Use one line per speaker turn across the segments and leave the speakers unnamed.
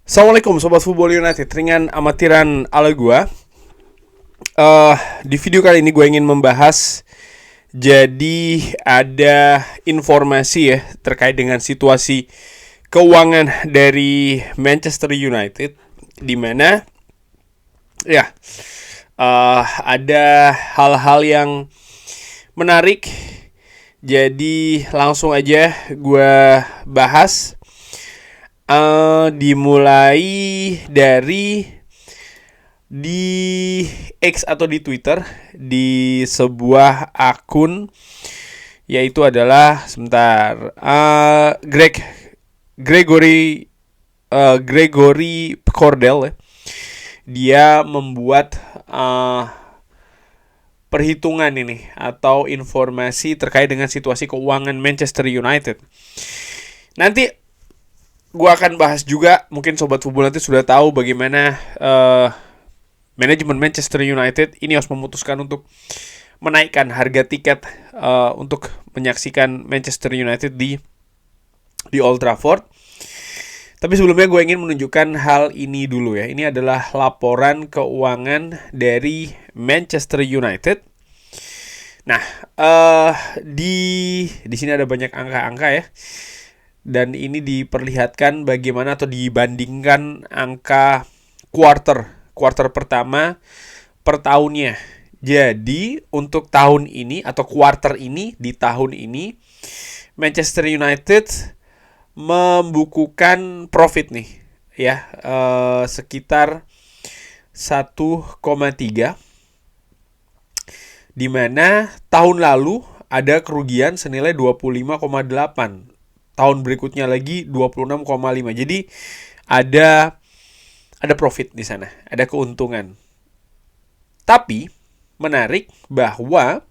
Assalamualaikum Sobat Football United, ringan amatiran ala gua. Di video kali ini gue ingin membahas. Jadi ada informasi ya terkait dengan situasi keuangan dari Manchester United, di mana ya ada hal-hal yang menarik. Jadi langsung aja gue bahas. Dimulai dari di X atau di Twitter, di sebuah akun, yaitu adalah Gregory Cordell ya. Dia membuat perhitungan ini atau informasi terkait dengan situasi keuangan Manchester United. Nanti gue akan bahas juga, mungkin Sobat Football nanti sudah tahu bagaimana manajemen Manchester United ini harus memutuskan untuk menaikkan harga tiket untuk menyaksikan Manchester United di Old Trafford. Tapi sebelumnya gue ingin menunjukkan hal ini dulu ya. Ini adalah laporan keuangan dari Manchester United. Nah, di sini ada banyak angka-angka ya. Dan ini diperlihatkan bagaimana atau dibandingkan angka quarter pertama per tahunnya. Jadi untuk tahun ini atau quarter ini, di tahun ini Manchester United membukukan profit nih ya, sekitar 1,3, di mana tahun lalu ada kerugian senilai 25,8. Tahun berikutnya lagi 26,5. Jadi ada profit di sana, ada keuntungan. Tapi menarik bahwa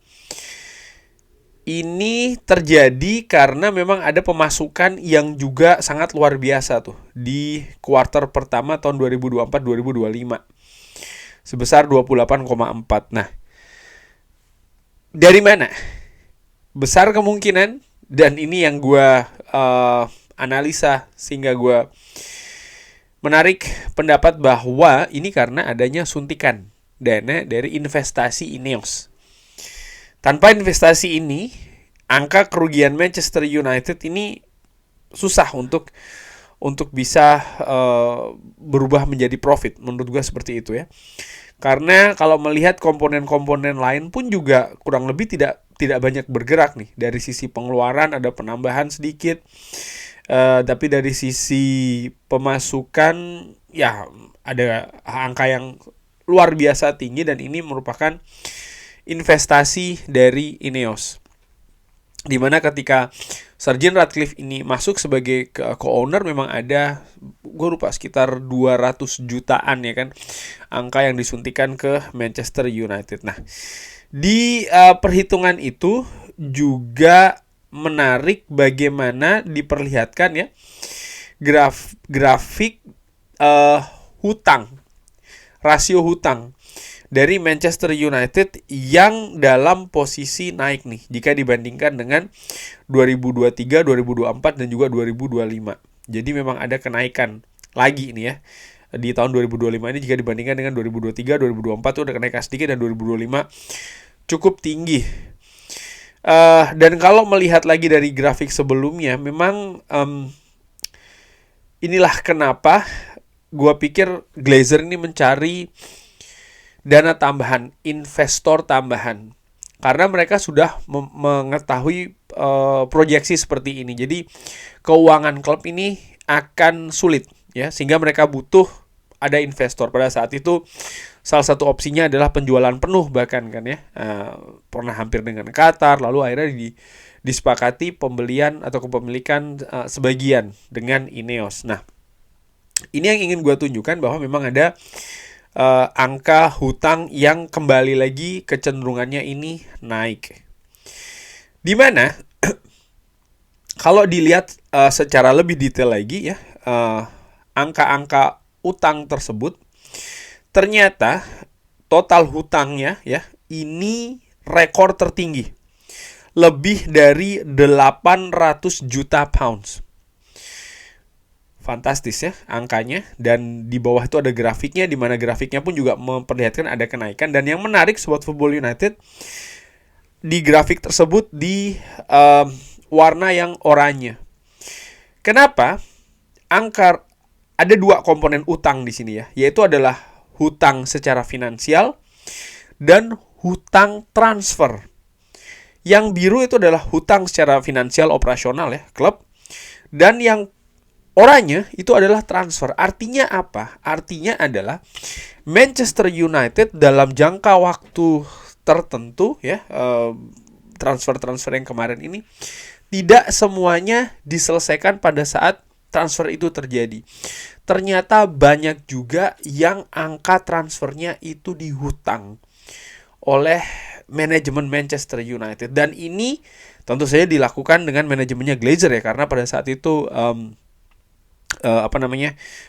ini terjadi karena memang ada pemasukan yang juga sangat luar biasa tuh di kuartal pertama tahun 2024-2025 sebesar 28,4. Nah, dari mana? Besar kemungkinan, dan ini yang gue analisa sehingga gue menarik pendapat bahwa ini karena adanya suntikan dana dari investasi Ineos. Tanpa investasi ini, angka kerugian Manchester United ini susah untuk bisa berubah menjadi profit. Menurut gue seperti itu ya. Karena kalau melihat komponen-komponen lain pun juga kurang lebih tidak banyak bergerak nih. Dari sisi pengeluaran ada penambahan sedikit, tapi dari sisi pemasukan ya ada angka yang luar biasa tinggi, dan ini merupakan investasi dari Ineos. Dimana ketika Sir Jim Ratcliffe ini masuk sebagai co-owner, memang ada, gue lupa, sekitar 200 jutaan ya kan, angka yang disuntikan ke Manchester United. Nah, di perhitungan itu juga menarik bagaimana diperlihatkan ya grafik hutang, rasio hutang dari Manchester United yang dalam posisi naik nih jika dibandingkan dengan 2023, 2024 dan juga 2025. Jadi memang ada kenaikan lagi ini ya di tahun 2025 ini jika dibandingkan dengan 2023, 2024 itu ada kenaikan sedikit, dan 2025 cukup tinggi. Dan kalau melihat lagi dari grafik sebelumnya, memang inilah kenapa gue pikir Glazer ini mencari dana tambahan, investor tambahan, karena mereka sudah mengetahui proyeksi seperti ini. Jadi keuangan klub ini akan sulit ya, sehingga mereka butuh ada investor. Pada saat itu salah satu opsinya adalah penjualan penuh bahkan kan ya, pernah hampir dengan Qatar, lalu akhirnya disepakati pembelian atau kepemilikan sebagian dengan Ineos. Nah, ini yang ingin gue tunjukkan bahwa memang ada angka hutang yang kembali lagi kecenderungannya ini naik. Dimana kalau dilihat secara lebih detail lagi ya, angka-angka utang tersebut, ternyata total hutangnya ya ini rekor tertinggi, lebih dari 800 juta pounds. fantastis ya angkanya, dan di bawah itu ada grafiknya, di mana grafiknya pun juga memperlihatkan ada kenaikan. Dan yang menarik Sobat Football United, di grafik tersebut di warna yang oranye. Kenapa? Angka ada dua komponen utang di sini ya, yaitu adalah hutang secara finansial dan hutang transfer. Yang biru itu adalah hutang secara finansial operasional ya, klub. Dan yang oranye itu adalah transfer. Artinya apa? Artinya adalah Manchester United dalam jangka waktu tertentu ya, transfer-transfer yang kemarin ini tidak semuanya diselesaikan pada saat transfer itu terjadi. Ternyata banyak juga yang angka transfernya itu dihutang oleh manajemen Manchester United, dan ini tentu saja dilakukan dengan manajemennya Glazer ya, karena pada saat itu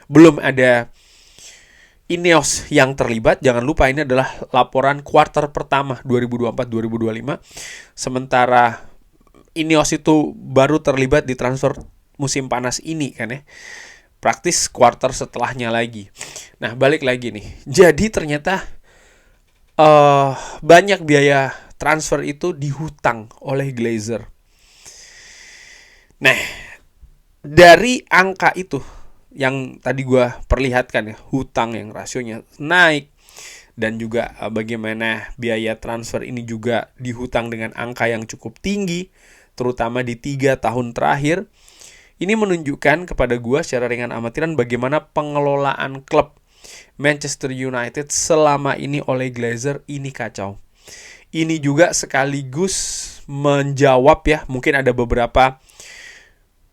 belum ada Ineos yang terlibat. Jangan lupa ini adalah laporan kuartal pertama 2024-2025, sementara Ineos itu baru terlibat di transfer musim panas ini kan ya, praktis kuartal setelahnya lagi. Nah, balik lagi nih, jadi ternyata banyak biaya transfer itu dihutang oleh Glazer. Nah, dari angka itu yang tadi gue perlihatkan ya, hutang yang rasionya naik, dan juga bagaimana biaya transfer ini juga dihutang dengan angka yang cukup tinggi, terutama di 3 tahun terakhir. Ini menunjukkan kepada gue secara ringan amatiran bagaimana pengelolaan klub Manchester United selama ini oleh Glazer ini kacau. Ini juga sekaligus menjawab ya, mungkin ada beberapa,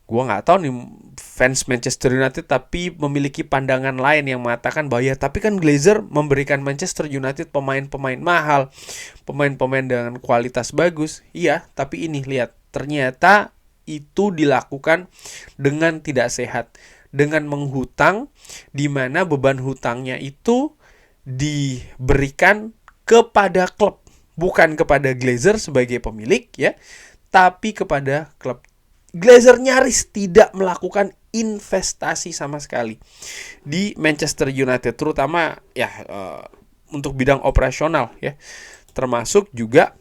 gue nggak tahu nih, fans Manchester United tapi memiliki pandangan lain yang mengatakan bahwa ya, tapi kan Glazer memberikan Manchester United pemain-pemain mahal, pemain-pemain dengan kualitas bagus. Iya, tapi ini lihat, ternyata itu dilakukan dengan tidak sehat, dengan menghutang, di mana beban hutangnya itu diberikan kepada klub, bukan kepada Glazer sebagai pemilik ya, tapi kepada klub. Glazer nyaris tidak melakukan investasi sama sekali di Manchester United, terutama ya untuk bidang operasional ya, termasuk juga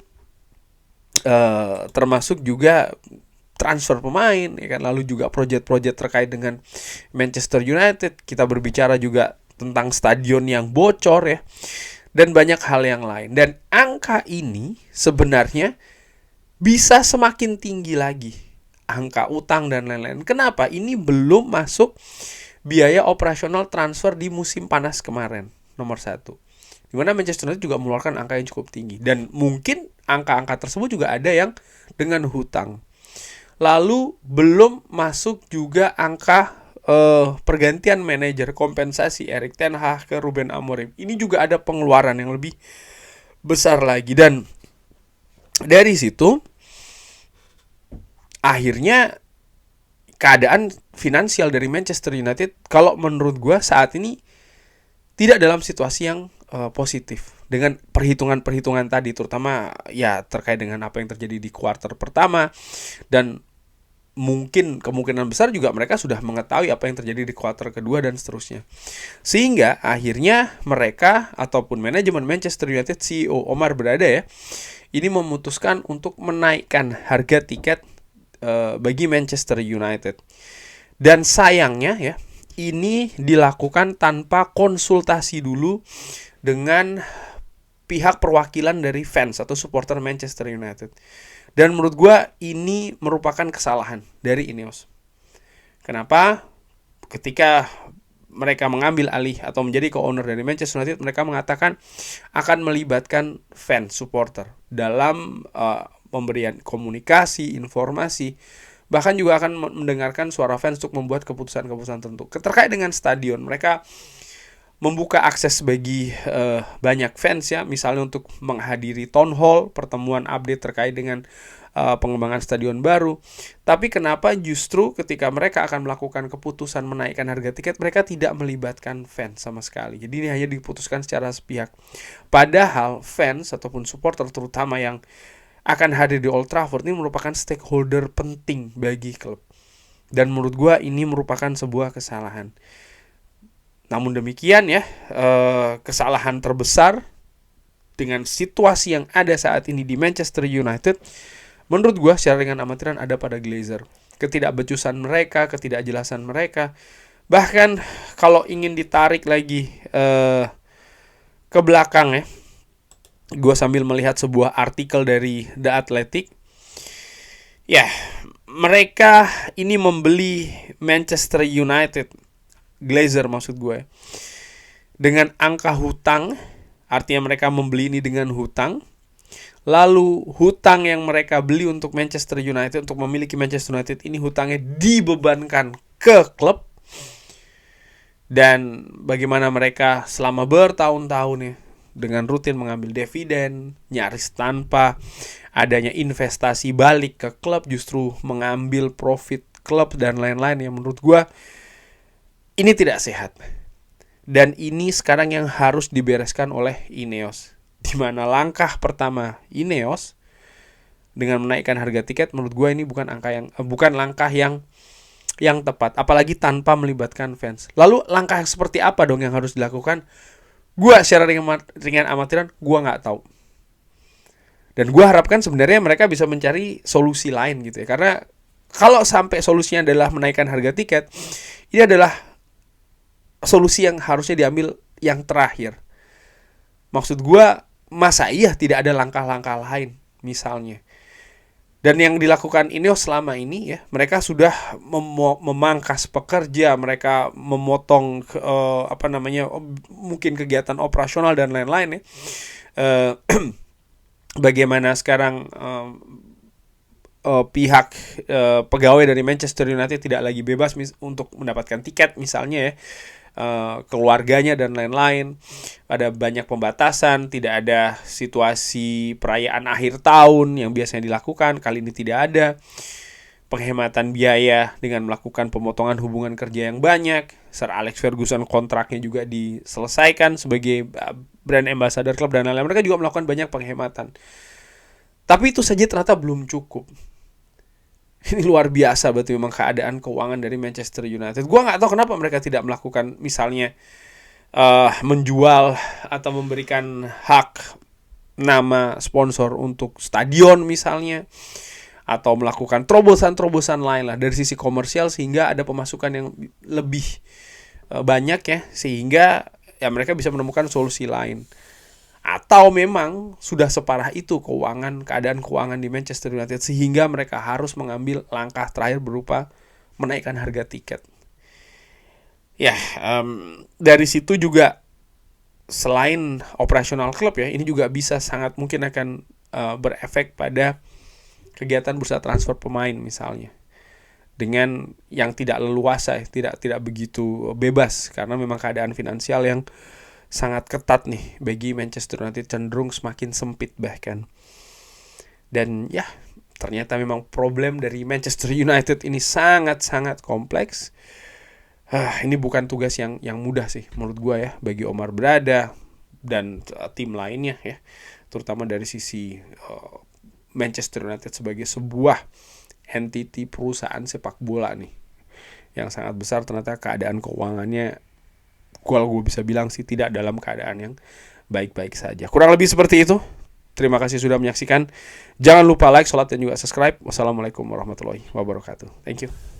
transfer pemain ya kan, lalu juga proyek-proyek terkait dengan Manchester United. Kita berbicara juga tentang stadion yang bocor ya, dan banyak hal yang lain. Dan angka ini sebenarnya bisa semakin tinggi lagi, angka utang dan lain-lain. Kenapa? Ini belum masuk biaya operasional transfer di musim panas kemarin, nomor 1. Dimana Manchester United juga mengeluarkan angka yang cukup tinggi, dan mungkin angka-angka tersebut juga ada yang dengan hutang. Lalu belum masuk juga angka pergantian manajer, kompensasi Erik ten Hag ke Ruben Amorim. Ini juga ada pengeluaran yang lebih besar lagi, dan dari situ akhirnya keadaan finansial dari Manchester United, kalau menurut gue saat ini tidak dalam situasi yang positif. Dengan perhitungan-perhitungan tadi, terutama ya terkait dengan apa yang terjadi di kuartal pertama, dan mungkin kemungkinan besar juga mereka sudah mengetahui apa yang terjadi di kuartal kedua dan seterusnya. Sehingga akhirnya mereka ataupun manajemen Manchester United, CEO Omar Berada ya, ini memutuskan untuk menaikkan harga tiket bagi Manchester United. Dan sayangnya ya, ini dilakukan tanpa konsultasi dulu dengan pihak perwakilan dari fans atau supporter Manchester United. Dan menurut gue ini merupakan kesalahan dari Ineos. Kenapa? Ketika mereka mengambil alih atau menjadi co-owner dari Manchester United, mereka mengatakan akan melibatkan fans, supporter dalam pemberian komunikasi, informasi, bahkan juga akan mendengarkan suara fans untuk membuat keputusan-keputusan tertentu. Terkait dengan stadion, mereka membuka akses bagi banyak fans ya, misalnya untuk menghadiri town hall, pertemuan update terkait dengan pengembangan stadion baru. Tapi kenapa justru ketika mereka akan melakukan keputusan menaikkan harga tiket, mereka tidak melibatkan fans sama sekali. Jadi ini hanya diputuskan secara sepihak. Padahal fans ataupun supporter terutama yang akan hadir di Old Trafford ini merupakan stakeholder penting bagi klub. Dan menurut gue ini merupakan sebuah kesalahan. Namun demikian ya, kesalahan terbesar dengan situasi yang ada saat ini di Manchester United, menurut gue secara ringan amatiran ada pada Glazer. Ketidakbecusan mereka, ketidakjelasan mereka. Bahkan kalau ingin ditarik lagi ke belakang ya, gue sambil melihat sebuah artikel dari The Athletic. Ya, mereka ini membeli Manchester United, Glazer maksud gue, dengan angka hutang. Artinya mereka membeli ini dengan hutang. Lalu hutang yang mereka beli untuk Manchester United, untuk memiliki Manchester United ini, hutangnya dibebankan ke klub. Dan bagaimana mereka selama bertahun-tahun ya, dengan rutin mengambil dividen, nyaris tanpa adanya investasi balik ke klub, justru mengambil profit klub dan lain-lain, yang menurut gue ini tidak sehat. Dan ini sekarang yang harus dibereskan oleh Ineos. Di mana langkah pertama Ineos dengan menaikkan harga tiket, menurut gue ini bukan langkah yang tepat, apalagi tanpa melibatkan fans. Lalu langkah seperti apa dong yang harus dilakukan? Gue secara ringan amatiran, gue nggak tahu. Dan gue harapkan sebenarnya mereka bisa mencari solusi lain gitu ya. Karena kalau sampai solusinya adalah menaikkan harga tiket, ini adalah solusi yang harusnya diambil yang terakhir. Maksud gue, masa iya tidak ada langkah-langkah lain misalnya. Dan yang dilakukan Ineos selama ini ya, mereka sudah memangkas pekerja, mereka memotong mungkin kegiatan operasional dan lain-lain ya. Bagaimana sekarang pihak pegawai dari Manchester United tidak lagi bebas untuk mendapatkan tiket misalnya ya. Keluarganya dan lain-lain. Ada banyak pembatasan, tidak ada situasi perayaan akhir tahun yang biasanya dilakukan, kali ini tidak ada. Penghematan biaya dengan melakukan pemotongan hubungan kerja yang banyak. Sir Alex Ferguson kontraknya juga diselesaikan sebagai brand ambassador klub dan lain-lain. Mereka juga melakukan banyak penghematan. Tapi itu saja ternyata belum cukup. Ini luar biasa berarti memang keadaan keuangan dari Manchester United. Gue gak tahu kenapa mereka tidak melakukan misalnya menjual atau memberikan hak nama sponsor untuk stadion misalnya, atau melakukan terobosan-terobosan lain lah dari sisi komersial sehingga ada pemasukan yang lebih banyak ya, sehingga ya mereka bisa menemukan solusi lain. Atau memang sudah separah itu keadaan keuangan di Manchester United sehingga mereka harus mengambil langkah terakhir berupa menaikkan harga tiket. Ya, dari situ juga selain operasional klub ya, ini juga bisa sangat mungkin akan berefek pada kegiatan bursa transfer pemain misalnya. Dengan yang tidak leluasa, tidak begitu bebas karena memang keadaan finansial yang sangat ketat nih bagi Manchester United, cenderung semakin sempit bahkan. Dan ya, ternyata memang problem dari Manchester United ini sangat-sangat kompleks. Ini bukan tugas yang mudah sih menurut gue ya, bagi Omar Berada dan tim lainnya ya, terutama dari sisi Manchester United sebagai sebuah entity perusahaan sepak bola nih yang sangat besar. Ternyata keadaan keuangannya, kalau gue bisa bilang sih tidak dalam keadaan yang baik-baik saja. Kurang lebih seperti itu. Terima kasih sudah menyaksikan. Jangan lupa like, share, dan juga subscribe. Wassalamualaikum warahmatullahi wabarakatuh. Thank you.